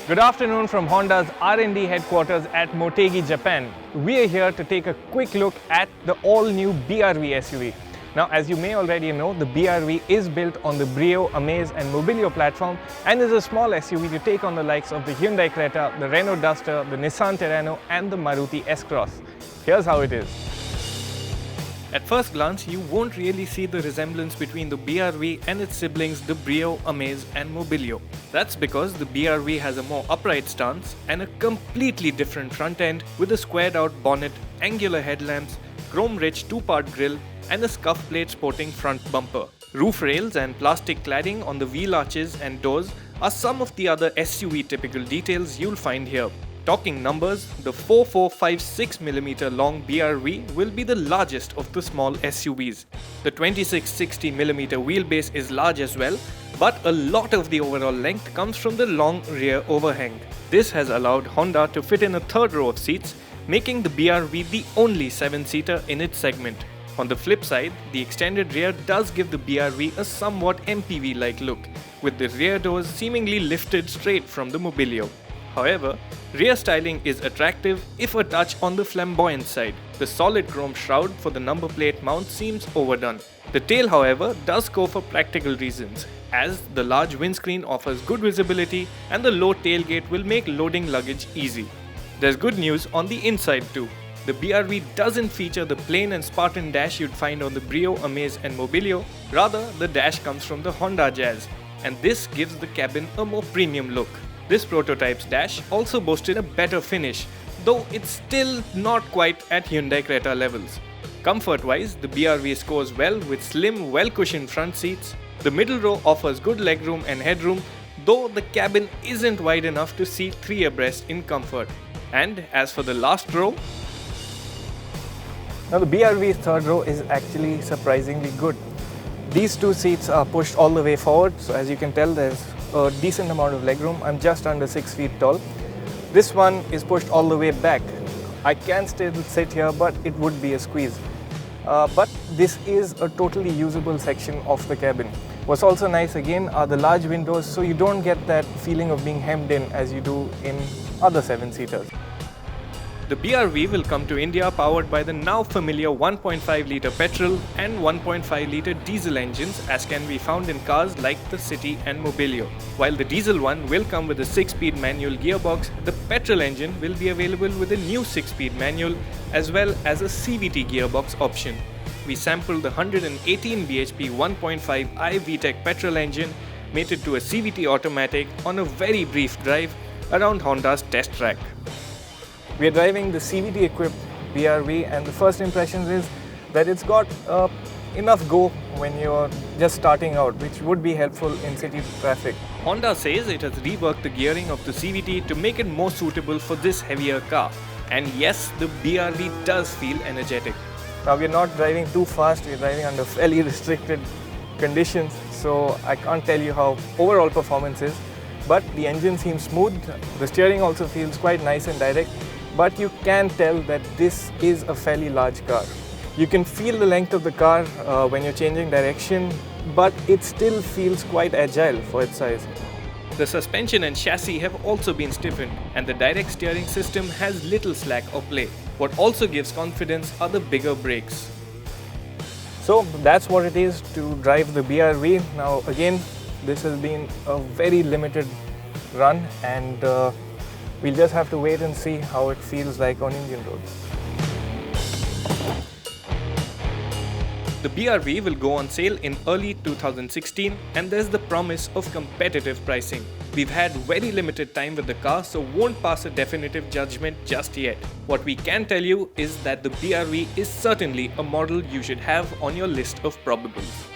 Good afternoon from Honda's R&D headquarters at Motegi, Japan. We are here to take a quick look at the all-new BRV SUV. Now, as you may already know, the BRV is built on the Brio, Amaze and Mobilio platform and is a small SUV to take on the likes of the Hyundai Creta, the Renault Duster, the Nissan Terrano and the Maruti S-Cross. Here's how it is. At first glance, you won't really see the resemblance between the BRV and its siblings the Brio, Amaze and Mobilio. That's because the BRV has a more upright stance and a completely different front end with a squared out bonnet, angular headlamps, chrome-rich two-part grille and a scuff plate sporting front bumper. Roof rails and plastic cladding on the wheel arches and doors are some of the other SUV typical details you'll find here. Talking numbers, the 4456mm long BRV will be the largest of the small SUVs. The 2660mm wheelbase is large as well, but a lot of the overall length comes from the long rear overhang. This has allowed Honda to fit in a third row of seats, making the BRV the only 7-seater in its segment. On the flip side, the extended rear does give the BRV a somewhat MPV-like look, with the rear doors seemingly lifted straight from the Mobilio. However, rear styling is attractive if a touch on the flamboyant side. The solid chrome shroud for the number plate mount seems overdone. The tail, however, does go for practical reasons, as the large windscreen offers good visibility and the low tailgate will make loading luggage easy. There's good news on the inside too. The BRV doesn't feature the plain and Spartan dash you'd find on the Brio, Amaze and Mobilio. Rather, the dash comes from the Honda Jazz, and this gives the cabin a more premium look. This prototype's dash also boasted a better finish, though it's still not quite at Hyundai Creta levels. Comfort-wise, the BRV scores well with slim, well-cushioned front seats. The middle row offers good legroom and headroom, though the cabin isn't wide enough to seat 3 abreast in comfort. And as for the last row, now the BRV's third row is actually surprisingly good. These two seats are pushed all the way forward, so as you can tell there's a decent amount of legroom. I'm just under 6 feet tall. This one is pushed all the way back. I can still sit here, but it would be a squeeze. But this is a totally usable section of the cabin. What's also nice again are the large windows, so you don't get that feeling of being hemmed in as you do in other 7-seaters. The BRV will come to India powered by the now familiar 1.5-litre petrol and 1.5-litre diesel engines as can be found in cars like the City and Mobilio. While the diesel one will come with a 6-speed manual gearbox, the petrol engine will be available with a new 6-speed manual as well as a CVT gearbox option. We sampled the 118 bhp 1.5i VTEC petrol engine mated to a CVT automatic on a very brief drive around Honda's test track. We are driving the CVT equipped BRV and the first impressions is that it's got enough go when you're just starting out, which would be helpful in city traffic. Honda says it has reworked the gearing of the CVT to make it more suitable for this heavier car. And yes, the BRV does feel energetic. Now we're not driving too fast, we're driving under fairly restricted conditions, so I can't tell you how overall performance is. But the engine seems smooth, the steering also feels quite nice and direct. But you can tell that this is a fairly large car. You can feel the length of the car when you're changing direction, but it still feels quite agile for its size. The suspension and chassis have also been stiffened, and the direct steering system has little slack or play. What also gives confidence are the bigger brakes. So that's what it is to drive the BRV. Now again, this has been a very limited run and we'll just have to wait and see how it feels like on Indian roads. The BRV will go on sale in early 2016 and there's the promise of competitive pricing. We've had very limited time with the car, so won't pass a definitive judgment just yet. What we can tell you is that the BRV is certainly a model you should have on your list of probables.